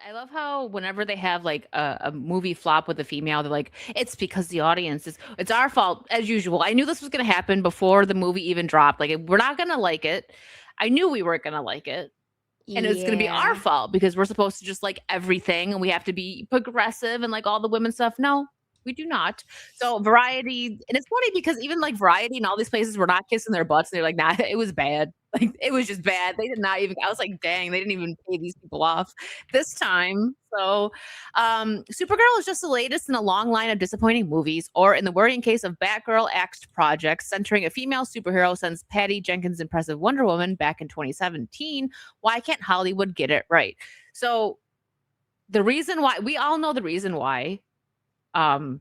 I love how whenever they have like a movie flop with a female, they're like, it's because the audience is, it's our fault as usual. I knew this was going to happen before the movie even dropped. Like, we're not going to like it. I knew we weren't going to like it. And it's going to be our Yeah. fault because we're supposed to just like everything and we have to be progressive and like all the women stuff. No, we do not. So Variety, and it's funny because even like Variety and all these places were not kissing their butts. They're like, nah, it was bad. Like it was just bad. They did not even. I was like, dang, they didn't even pay these people off this time. So, Supergirl is just the latest in a long line of disappointing movies, or in the worrying case of Batgirl Act projects centering a female superhero since Patty Jenkins' impressive Wonder Woman back in 2017. Why can't Hollywood get it right? So, the reason why we all know the reason why um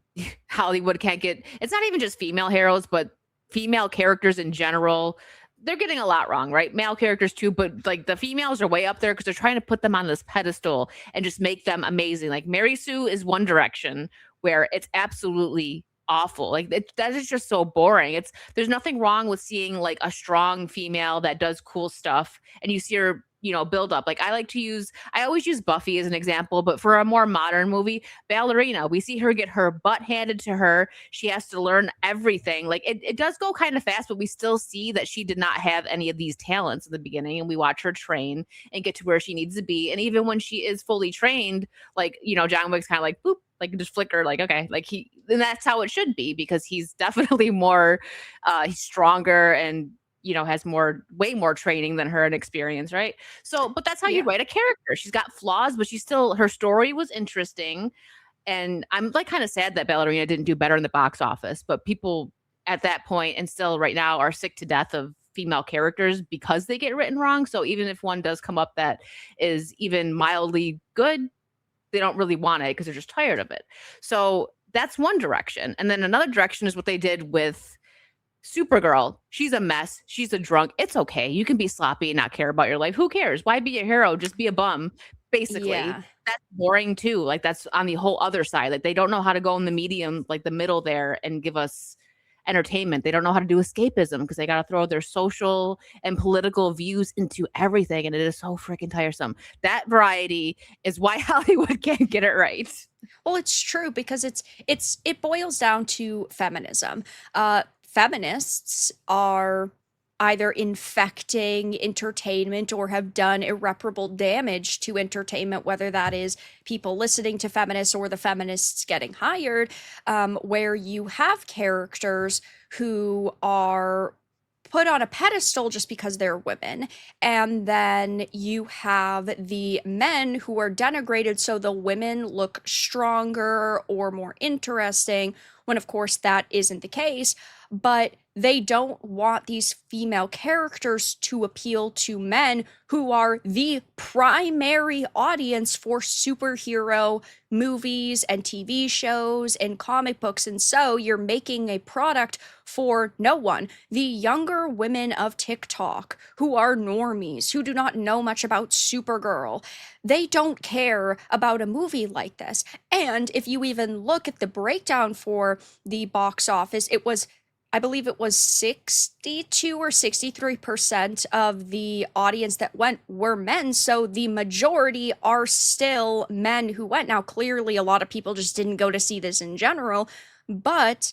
Hollywood can't get, it's not even just female heroes, but female characters in general. They're getting a lot wrong, right? Male characters too, but like the females are way up there because they're trying to put them on this pedestal and just make them amazing. Like Mary Sue is One Direction, where it's absolutely awful. Like that is just so boring. It's, there's nothing wrong with seeing like a strong female that does cool stuff, and you see her, build up. Like I always use Buffy as an example, but for a more modern movie, Ballerina, we see her get her butt handed to her. She has to learn everything. Like it does go kind of fast, but we still see that she did not have any of these talents in the beginning. And we watch her train and get to where she needs to be. And even when she is fully trained, like, John Wick's kind of like, boop, like just flicker, like, okay, like and that's how it should be because he's definitely more, he's stronger and, has way more training than her and experience, right? So, but that's how you Yeah. write a character. She's got flaws, but her story was interesting. And I'm like kind of sad that Ballerina didn't do better in the box office, but people at that point and still right now are sick to death of female characters because they get written wrong. So even if one does come up that is even mildly good, they don't really want it because they're just tired of it. So that's one direction. And then another direction is what they did with Supergirl. She's a mess. She's a drunk. It's okay. You can be sloppy and not care about your life. Who cares? Why be a hero? Just be a bum, basically. Yeah. That's boring too. Like that's on the whole other side. Like they don't know how to go in the medium, like the middle there, and give us entertainment. They don't know how to do escapism because they got to throw their social and political views into everything. And it is so freaking tiresome. That Variety is why Hollywood can't get it right. Well, it's true because it boils down to feminism. Feminists are either infecting entertainment or have done irreparable damage to entertainment, whether that is people listening to feminists or the feminists getting hired, where you have characters who are put on a pedestal just because they're women. And then you have the men who are denigrated so the women look stronger or more interesting, when of course that isn't the case. But they don't want these female characters to appeal to men who are the primary audience for superhero movies and TV shows and comic books. And so you're making a product for no one. The younger women of TikTok who are normies, who do not know much about Supergirl, they don't care about a movie like this. And if you even look at the breakdown for the box office, I believe it was 62 or 63% of the audience that went were men. So the majority are still men who went. Now, clearly, a lot of people just didn't go to see this in general, but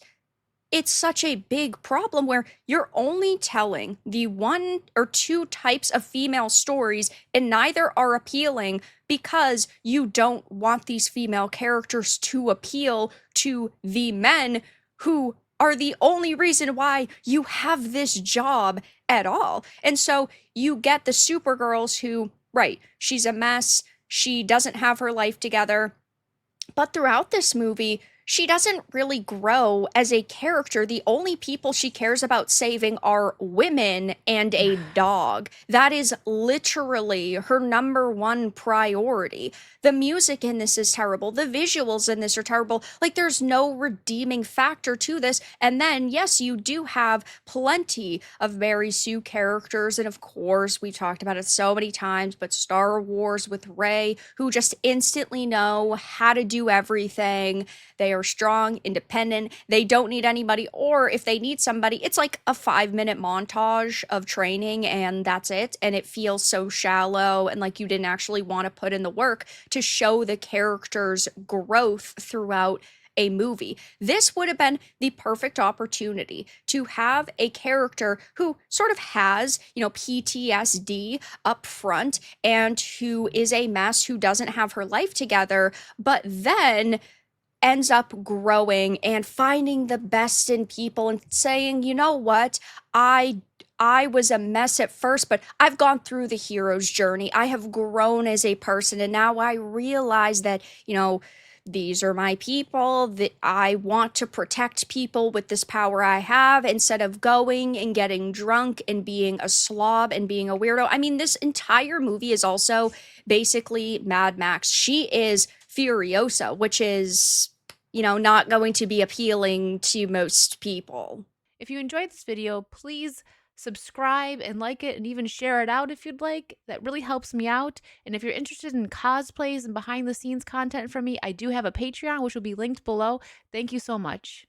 it's such a big problem where you're only telling the one or two types of female stories, and neither are appealing because you don't want these female characters to appeal to the men who are the only reason why you have this job at all. And so you get the Supergirls who, right, she's a mess, she doesn't have her life together, but throughout this movie, she doesn't really grow as a character. The only people she cares about saving are women and a dog. That is literally her number one priority. The music in this is terrible. The visuals in this are terrible. Like, there's no redeeming factor to this. And then, yes, you do have plenty of Mary Sue characters. And of course, we've talked about it so many times, but Star Wars with Rey, who just instantly know how to do everything. They they are strong, independent, they don't need anybody, or if they need somebody, it's like a 5 minute montage of training and that's it. And it feels so shallow and like you didn't actually want to put in the work to show the character's growth throughout a movie. This would have been the perfect opportunity to have a character who sort of has, PTSD up front and who is a mess, who doesn't have her life together, but then ends up growing and finding the best in people and saying, "You know what? I was a mess at first, but I've gone through the hero's journey. I have grown as a person and now I realize that, these are my people, that I want to protect people with this power I have instead of going and getting drunk and being a slob and being a weirdo." I mean, this entire movie is also basically Mad Max. She is Furiosa, which is, not going to be appealing to most people. If you enjoyed this video, please subscribe and like it and even share it out if you'd like. That really helps me out. And if you're interested in cosplays and behind the scenes content from me, I do have a Patreon, which will be linked below. Thank you so much.